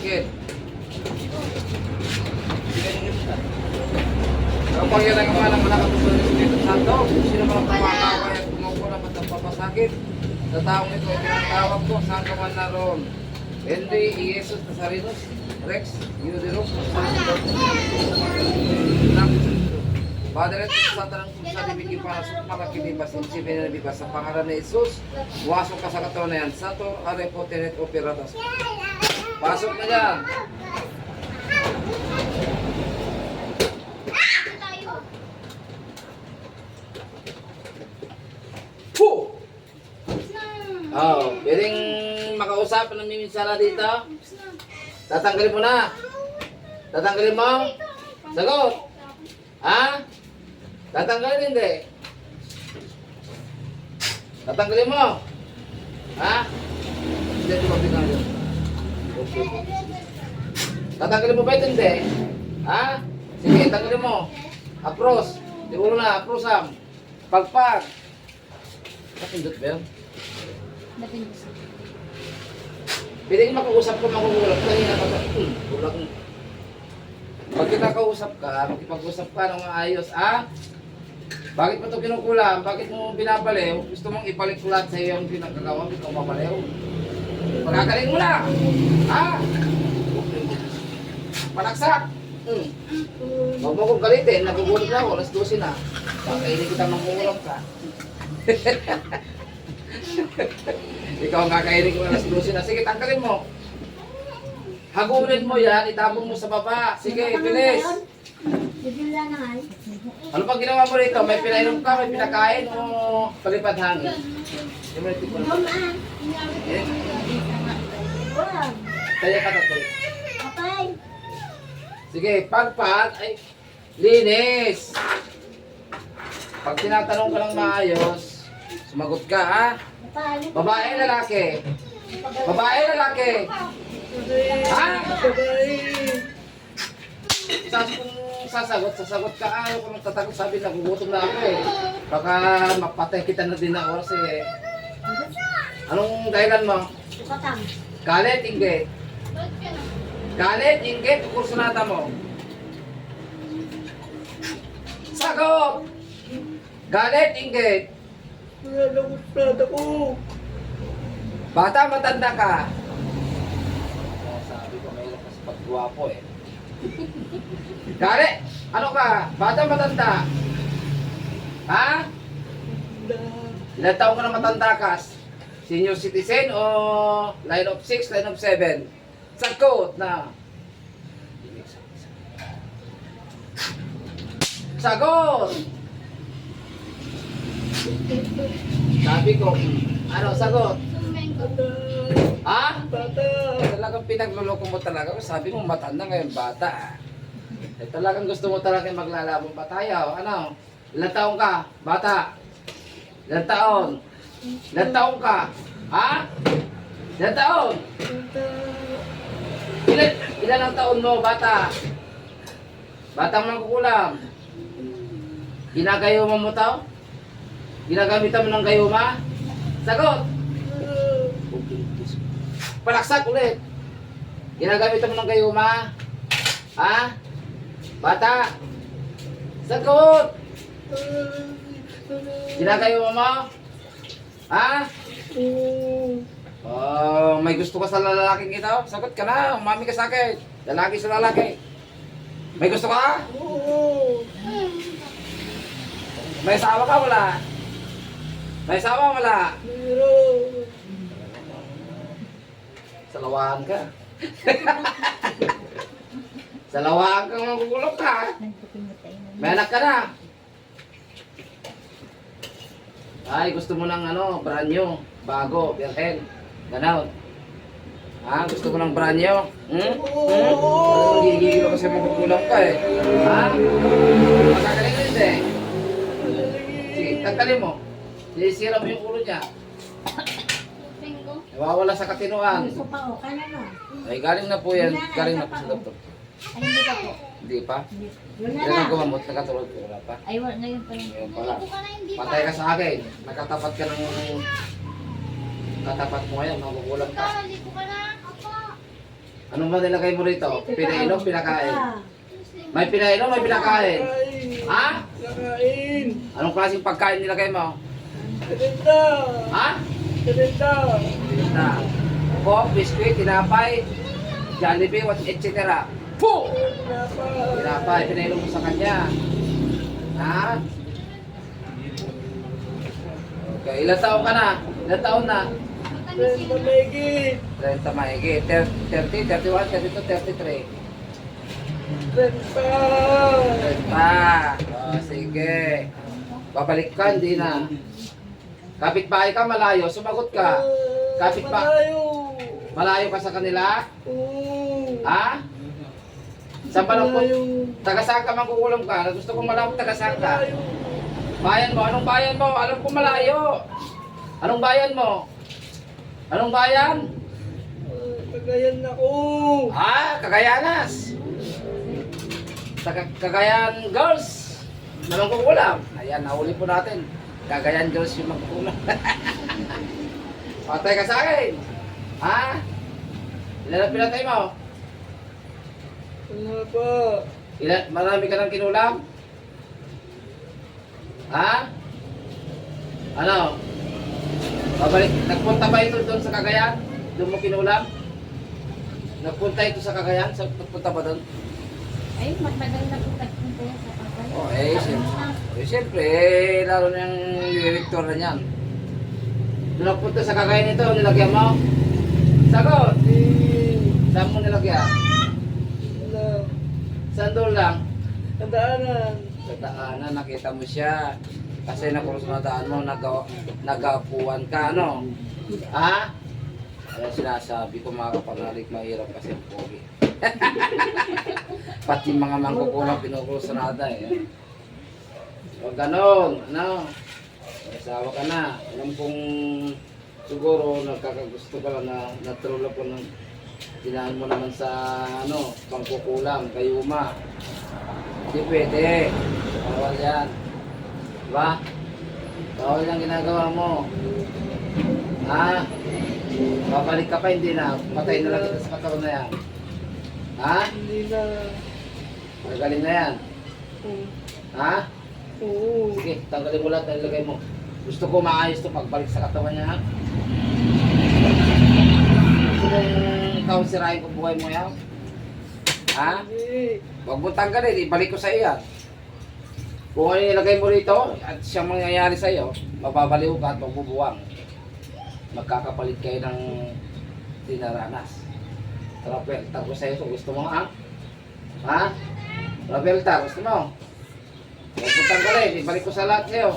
sakit. Kapag yan ang mga malakas sa Espiritu Santo, sino man ang kumakawa at kumukulam at ang papasakit, sa taong ito ay pinatawag ko, saan ka man naroon. Hindi, Jesus Nazarenos, Rex, Yudiros, Padre, ito sa tanang kung sa libigin para sa makakilibas, insipin na libas, sa pangalan ni Jesus, wasok ka sa katawan na yan, Sato, Arepo, Tenet, Operatas. Pasok na yan. Puh! Oh, pwedeng makausap ng miminsala dito. Tatanggalin mo na. Tatanggalin mo? Sagot. Ha? Tatanggalin hindi. Tatanggalin mo. Ha? Hindi, tumapit yun. Tatanggalin mo ba ito hindi? Ha? Sige, tanggalin mo. Apros. Siguro na, aprosam. Pagpag. Napindot ba yun? Napindot. Pwede kang makausap ko, makukulap. Kanina pa ka. Wala kong... Pag kinakausap ka, makipag-usap ka ng maayos, bakit mo ito kinukulam? Bakit mo binabaliw? Gusto mong ibalik ko lahat sa iyo yung pinagkagawa, ikaw mabaliw? Pagkagaling mo na! Ha? Panaksak! Huwag mo kong galitin, nagugulat na ako, alas 12 na. Baka hindi kita mangkukulam ka. Ikaw ang kakainin ko alas 12 na. Sige, tanggalin mo. Hagunin mo yan, itapon mo sa baba. Sige, bilis. Ano pang ginawa mo rito? May pinainom ka, may pinakain o palipad hangin? Kaya ka tatol. Sige, pagpag ay linis. Pag tinatanong ka ng maayos, sumagot ka, ha? Babae, lalaki? Babae, lalaki? Ha? Sasagot ka. Ayaw ko nang tatakot, sabi nagugutom na ako eh. Baka mapatay kita na din na oras eh. Anong dahilan mo? Galit, inggit? Galit, inggit, o kursunata mo? Sagot! Galit, inggit? Bata, matanda ka? Sabi ko, may lakas pagguwapo eh. Galit! Ano ka? Bata, matanda? Ha? Ilan taong ka na matanda ka? Senior citizen o line of 6, line of 7? Sagot na. Sagot! Sabi ko, ano sagot? Ha? Talagang pinagluloko mo talaga. Sabi mo matanda ngayon bata. Talagang gusto mo talaga maglalabong batayaw. Ano? Ilan taong ka? Bata? Ilan taon? Ilan taong ka? Ha? Ilan taon? Ilan ang taon mo, bata? Batang mangkukulam. Ginagayuma mo tao? Ginagamitan mo ng gayuma? Sagot! Palaksak ulit. Ginagamitan mo ng gayuma? Ha? Bata? Sagot! Ginagayuma mo? Ha? Oh, may gusto ka sa lalaking ito? Sagot ka na, umami ka sa akin. Lalaki sa lalaki. May gusto ka? May asawa ka wala? May asawa wala? Salawahan ka. Salawahan ka, magugulog ka. May anak ka na. Ay, gusto mo ng ano, brand new, bago, birhen. Ganon. Gusto ko ng brand new. Gigigilo kasi magugulog ka eh. Magkagaling rin eh. Sige, tanggalin mo. Sisira mo yung ulo niya. Nawawala sa katinuan. Ay, galing na po yan. Galing na po sa doktor. Ay, hindi ka po. Hindi pa? Yun na Yan ang lang. gumamot. Nakatulog ko. Wala pa. Ay, ngayon pa rin. Ngayon pala. Patay ka sa akin. Nakatapat ka ng... Katapat mo ngayon. Magugulang ka. Ano ba nilagay mo rito? Pinainom, pinakain? May pinainom, may pinakain? Ha? Nakain. Anong klaseng pagkain nilagay mo? Karinda. Ha? Karinda. Na. Coke, biskuit, tinapay, Jollibee, etc. Puh! Tinapay, pinainom mo sa kanya. Ha? Okay, ilang taon ka na? Ilang taon na? Karinda Megit. 30 maigi. 30, 31, 32, 33. Karinda. 30. Oh, sige. Babalik ka, hindi na. Kapitbahay ka, malayo. Sumagot ka. Kapit ba? Malayo. Malayo ka sa kanila? Oo. Ha? Saan pa lang po? Malayo. Taga saan ka mangkukulam ka? Gusto kong malaman taga saan ka? Malayo. Bayan mo? Anong bayan mo? Alam ko malayo. Anong bayan mo? Anong bayan? Cagayan ako. Ah, Cagayanas. Cagayan Girls. Anong kukulam? Ayan, nahuli po natin. Cagayan Girls yung magkukulam. Patay ka sa akin. Ha? Ilan ang pinatay mo? Wala pa. Marami ka ng kinulam? Ha? Ano? Babalik, nagpunta ba ito doon sa Cagayan? Doon mo kinulam? Nagpunta ito sa Cagayan? Nagpunta ba doon? Ay, matagal na po nagpunta yan sa kapal. Oh, siyempre, lalo na yung director na niyan. Doon nagpunta sa Cagayan ito, nilagyan mo? Sagot! Saan mo nilagyan? Wala. Saan doon lang? Kadaanan. Sa daanan, nakita mo siya. Kasi nakuros na daan mo, nagapuan ka, ano? Ha? Kaya sinasabi ko mga kapanalig, mahirap kasi ang pogi. Pati mga mangkukulang pinukulos na nada eh. O ganon, ano? Asawa ka na. Alam kong siguro nagkakagusto ka lang na natulog ko ng tinaan mo naman sa ano, pangkukulam, kayuma. Hindi pwede. Bawal yan. Diba? Bawal yung ginagawa mo. Ha? Babalik ka pa, hindi na. Patay na lang kita sa katawan na yan. Ha? Hindi na. Magaling na yan. Oo. Ha? Oo. Sige, tanggalin mo lahat na ilagay mo. Gusto ko maayos to pagbalik sa katawan niya. Ha? Gusto mong ikaw sirahin ko buhay mo yan? Ha? Hindi. Huwag mo tanggalin, ibalik ko sa iyo yan. Kung ano yung ilagay mo rito at siyang mangyayari sa iyo, mababaliw ka at magbubuwang. Magkakapalit kayo ng dinaranas. Rafael, tago sa iyo, gusto mo ha? Ha? Rafael, gusto mo? Huwag mo tanggalin, ibalik ko sa lahat sa'yo.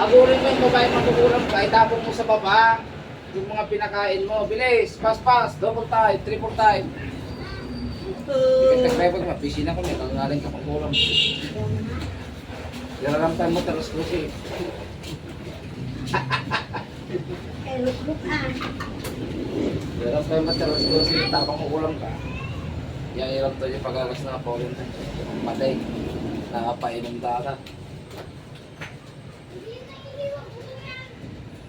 Agurin mo yung babae magkukulang ka, itapon mo sa baba. Yung mga pinakain mo, bilis, pas, double time, triple time. Ikit nagpapag, mapisina ko, may kangaling ka pang kulang. Yara lang tayo mo, talas ko siya. Yara lang tayo mo, talas ko siya, tapang kukulang ka. Yang hirap tayo yung pag-alas na kapolin. Patay, nakapainom dagat.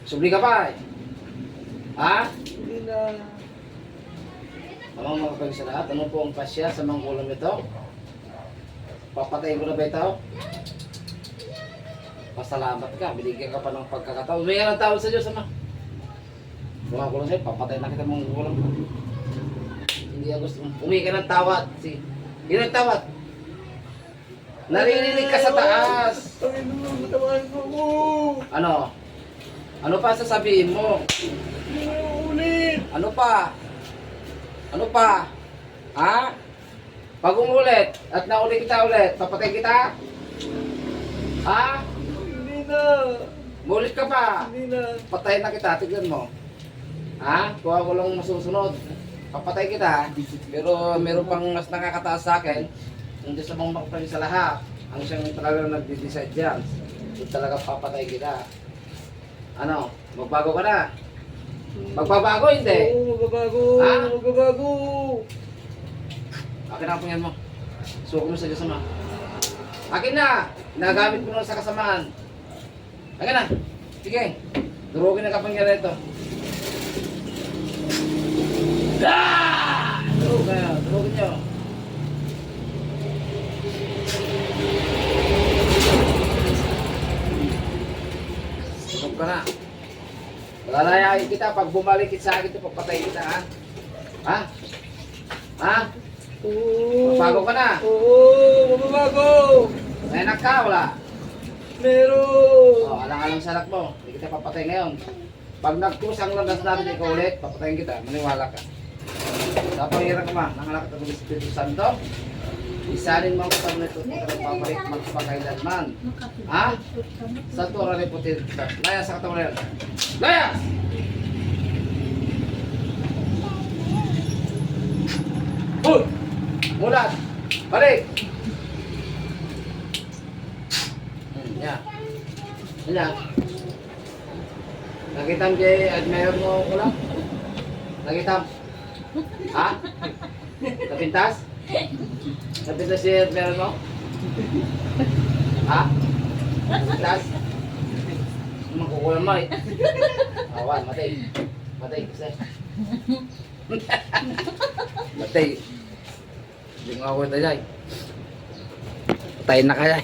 Subli ka pa eh. Ha? Hindi na. Mga mga sa lahat, ano po ang pasya sa mga kulam ito? Papatayin ko na ba ito? Pasalamat ka, binigyan ka pa ng pagkakataon. May ng tawad sa Diyos, ama. Mga kulam sa'yo, papatayin na kita mga kulam. Hindi ako gusto. Umihi ka ng tawad. Yun ang tawad. Naririnig ka sa taas. Panginoon, matawarin mo ako. Ano? Ano pa sasabihin mo? Hindi na ulit. Ano pa? Ano pa? Ha? Pag umulit at nauli kita ulit, papatay kita? Ha? Hindi na. Mulit ka pa? Hindi na. Patayin na kita, tignan mo. Ha? Kung ako lang masusunod, papatay kita. Pero meron pang mas nakakataas sa akin. Hindi sa mga makapagay sa lahat. Ang siyang talagang nagde-decide dyan. Kung talaga papatay kita. Ano? Magbago ka na? Magbabago, hindi? Oo, magbabago. Ha? Magbabago. Akin na ang pangyayari mo. Suko mo sa Diyos, ama. Akin na! Nagamit mo na sa kasamaan. Akin na! Sige! Durugin na kapangyari ito. kita. Pag bumalik sa akin, ito papatayin kita, ha? Ha? Ha? Oo. Bago ka na. Oo, mababago. May anak ka, wala? Meron. O, alang-alang sa anak mo. Hindi kita papatay ngayon. Pag nagkusang landas natin ikaw ulit, papatayin kita. Maniwala ka. Sa pangyayari ka ma, nanganak ka ng Espiritu Santo. Isanin mo ang kasama nito kung nagpapalit magpakailanman. Ha? Sa Torah ni Putin. Layas sa katawan na yan. Layas! Hoy! Mulat! Balik! Yan. Yan. Nakita mo kay admire mo ulam? Nakita mo? Ha? Napintas? Napintas si admire mo? Ha? Napintas? Magkukulang mo eh. Awan, matay. Matay kasi. Matay. Hindi nga ako tayo. Patayin na kaya.